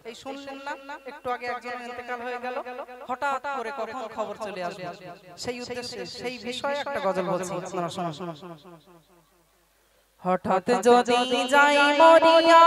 এই শুনলেন না একটু আগে একজন ইন্তেকাল হয়ে গেল, হঠাৎ করে কখন খবর চলে আসবে, সেই উদ্দেশ্যে সেই বিষয়ে একটা গজল বলছি, আপনারা শুনুন। হঠাৎ যদি যাই মরিয়া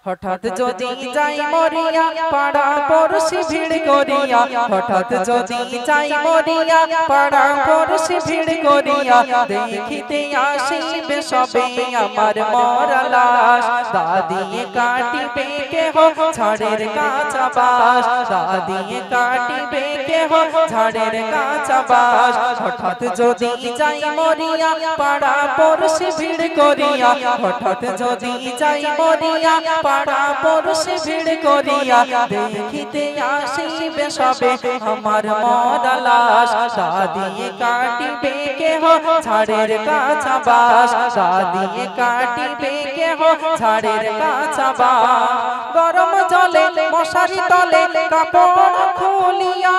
হঠাৎ যদি যাই মরিয়া পাড়া পড়শি ভিড় করিয়া, হঠাৎ যদি যাই মরিয়া পাড়া পড়শি ভিড় করিয়া, দেখিতে আসিবে সবে আমার মরা লাশ, দাদিয়ে কাটিবে কেহ ঝাড়ের কাঁচা বাঁশ, দাদিয়ে কাটিবে কেহ ঝাড়ের কাঁচা বাঁশ। হঠাৎ যদি যাই মরিয়া পাড়া পড়শি ভিড় করিয়া, হঠাৎ যদি যাই মরিয়া পাড়া পড়শি ভিড় করিয়া, দেখিতে আসিবে সবে আমার মরা লাশ, দাদিয়ে কাটিবে কেহ ঝাড়ের কাঁচা বাঁশ, দাদিয়ে কাটিবে কেহ ঝাড়ের কাঁচা বাঁশ। গরম জলে মশারি তলে কাপড় খুলিয়া,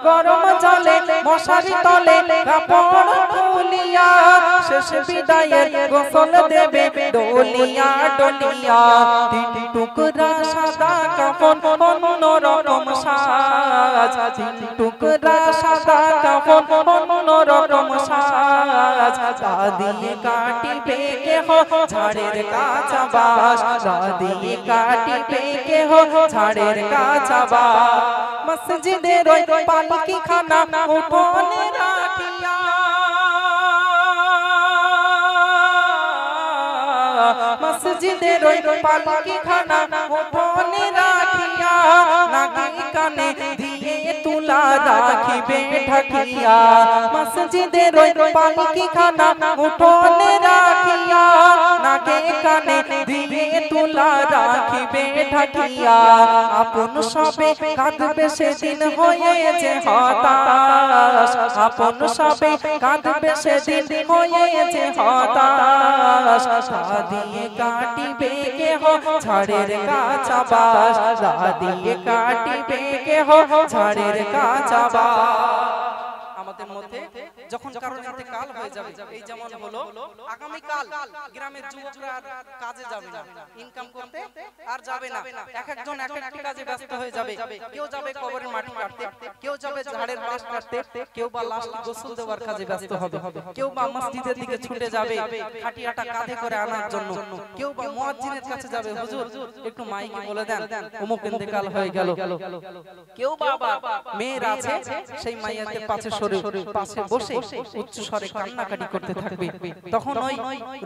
গরম জলে মশারি তলে কাপড় খুলিয়া, শেষ বিদায়ের গোসল দেবে ডলিয়া ডলিয়া, তিন টুকরা সাদা কাফন অন্য রকম সাজ, তিন টুকরা সাদা কাফন অন্য রকম সাজ, দাদিয়ে কাটিবে কেহ ঝাড়ের কাঁচা বাঁশ, দাদিয়ে কাটিবে কেহ ঝাড়ের কাঁচা বাঁশ। মসজিদের ওই পালকি খানা উঠোনে রাখিয়া, মসজিদের ওই পালকি খানা উঠোনে রাখিয়া, নাকি কানে দিয়ে তুলা রাখিবে ঢাকিয়া, মসজিদের ওই পালকি খানা উঠোনে রাখিয়া, নাকি কানে দিয়ে তুলা রাখিবে ঢাকিয়া, আপন সবে কাঁদবে সেদিন হয়েছে হতাশ, আপন সবে কাঁদবে সেদিন হয়েছে হতাশ, দাদিয়ে কাটিবে কেহ ঝাড়ের কাঁচা বাঁশ, দাদিয়ে কাটিবে কেহ ঝাড়ের কাঁচা বাঁশ। আমাদের মধ্যে যখন কারোর ইন্তেকাল হয়ে যাবে, এই যেমন হলো আগামী কাল গ্রামের যুবকরা আর কাজে যাবে না, ইনকাম করতে আর যাবে না, এক একজন এক একটি কাজে ব্যস্ত হয়ে যাবে। কেউ যাবে কবরের মাটি কাটতে, কেউ যাবে ঝাড়ের বাঁশ কাটতে, কেউ বা লাশ গোসল দেওয়ার কাজে ব্যস্ত হবে, কেউ বা মসজিদের দিকে ছুটে যাবে খাটিয়াটা কাঁধে করে আনার জন্য, কেউ বা মুয়াজ্জিনের কাছে যাবে, হুজুর একটু মাইকে বলে দেন অমুক ইন্তেকাল হয়ে গেল, কেউ বা মেয়ের আছে সেই মাইয়াতে পাশে পাশে বসে উচ্চ স্বরে কান্নাকাটি করতে থাকবে, তখন ওই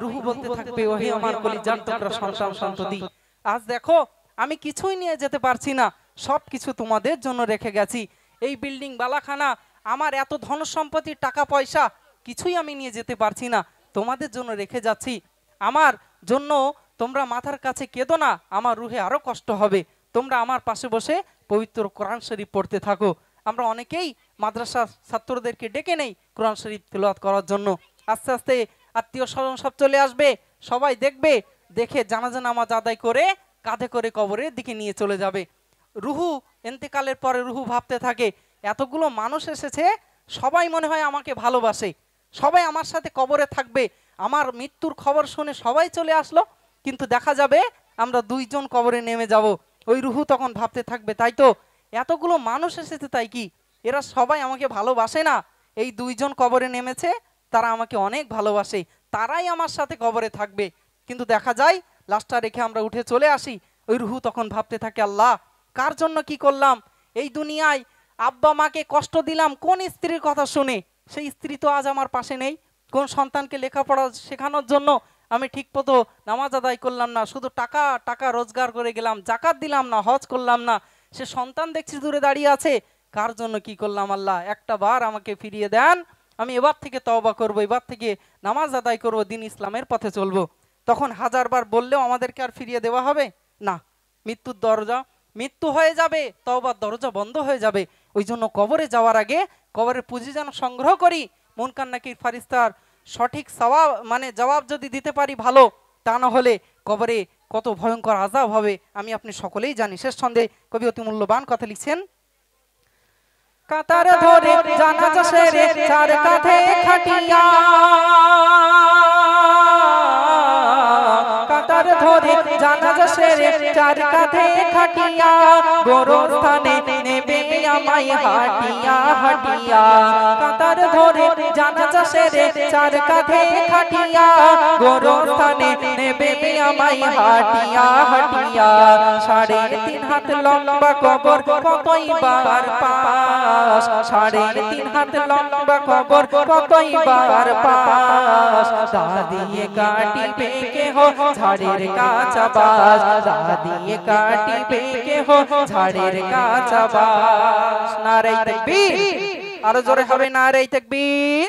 রূহ বলতে থাকবে, ওহে আমার কলিজার টুকরা সন্তান সন্ততি, আজ দেখো আমি কিছুই নিয়ে যেতে পারছি না, সবকিছু তোমাদের জন্য রেখে গেছি, এই বিল্ডিং বালাখানা আমার এত ধন সম্পত্তি টাকা পয়সা কিছুই আমি নিয়ে যেতে পারছি না, তোমাদের জন্য রেখে যাচ্ছি, আমার জন্য তোমরা মাথার কাছে কেঁদো না, আমার রুহে আরো কষ্ট হবে, তোমরা আমার পাশে বসে পবিত্র কোরআন শরীফ পড়তে থাকো। আমরা অনেকেই মাদ্রাসার ছাত্রদেরকে ডেকে নেই কোরআন শরীফ তিলাওয়াত করার জন্য, আস্তে আস্তে আত্মীয় স্বজন সব চলে আসবে, সবাই দেখবে, দেখে জানাজা নামাজ আদায় করে কাঁধে করে কবরের দিকে নিয়ে চলে যাবে। রুহু ইন্তেকালের পরে রুহু ভাবতে থাকে, এতগুলো মানুষ এসেছে, সবাই মনে হয় আমাকে ভালোবাসে, সবাই আমার সাথে কবরে থাকবে, আমার মৃত্যুর খবর শুনে সবাই চলে আসলো, কিন্তু দেখা যাবে আমরা দুইজন কবরে নেমে যাব। ওই রুহু তখন ভাবতে থাকবে, তাই তো এতগুলো মানুষ এসেছে, তাই কি এরা সবাই আমাকে ভালোবাসে না, এই দুইজন কবরে নেমেছে তারা আমাকে অনেক ভালোবাসে, তারাই আমার সাথে কবরে থাকবে, কিন্তু দেখা যায় লাশটা রেখে আমরা উঠে চলে আসি। ওই রুহু তখন ভাবতে থাকে, আল্লাহ কার জন্য কি করলাম, এই দুনিয়ায় আব্বা মাকে কষ্ট দিলাম কোন স্ত্রীর কথা শুনে, সেই স্ত্রী তো আজ আমার পাশে নেই, কোন সন্তানকে লেখাপড়া শেখানোর জন্য আমি ঠিক মতো নামাজ আদায় করলাম না, শুধু টাকা টাকা রোজগার করে গেলাম, জাকাত দিলাম না, হজ করলাম না, সে সন্তান দেখছি দূরে দাঁড়িয়ে আছে, কার জন্য কি করলাম, আল্লাহ একটা বার আমাকে ফিরিয়ে দেন, আমি এবার থেকে তওবা করব, এবার থেকে নামাজ আদায় করব, দিন ইসলামের পথে চলবো। তখন হাজারবার বললেও আমাদেরকে আর ফিরিয়ে দেওয়া হবে না, মৃত্যুর দরজা, মৃত্যু হয়ে যাবে, তওবার দরজা বন্ধ হয়ে যাবে। ওই জন্য কবরে যাওয়ার আগে কবরের পুঁজি যেন সংগ্রহ করি, মুনকার নাকির ফারিস্তার সঠিক সওয়াব মানে জবাব যদি দিতে পারি ভালো, তা না হলে কবরে কত ভয়ঙ্কর আযাব হবে আমি আপনি সকলেই জানি। শেষ ছন্দে কবি অতি মূল্যবান কথা লিখছেন। কাতার ধরে জানাজা সেরে চার কাঁধে খাটিয়া, কাতার ধরে জানাজা সেরে চার কাঁধে খাটিয়া, গোরস্থানে নেবে আমায় হাটিয়া হাটিয়া। কাতার ধরে জানাজা সেরে চার কাঁধে খাটিয়া, গোরস্থানে নেবে আমায় হাটিয়া হাটিয়া। 3.5 হাত লম্বা কবর কতই বার পাস, 3.5 হাত লম্বা কবর কতই বার পাস। দাদিয়ে কাটিবে কেহ ঝাড়ের কাঁচা বাস, দাদিয়ে কাটিবে কেহ ঝাড়ের কাঁচা বাস। নারে তাকবীর, আরো জোরে হবে নারে তাকবীর।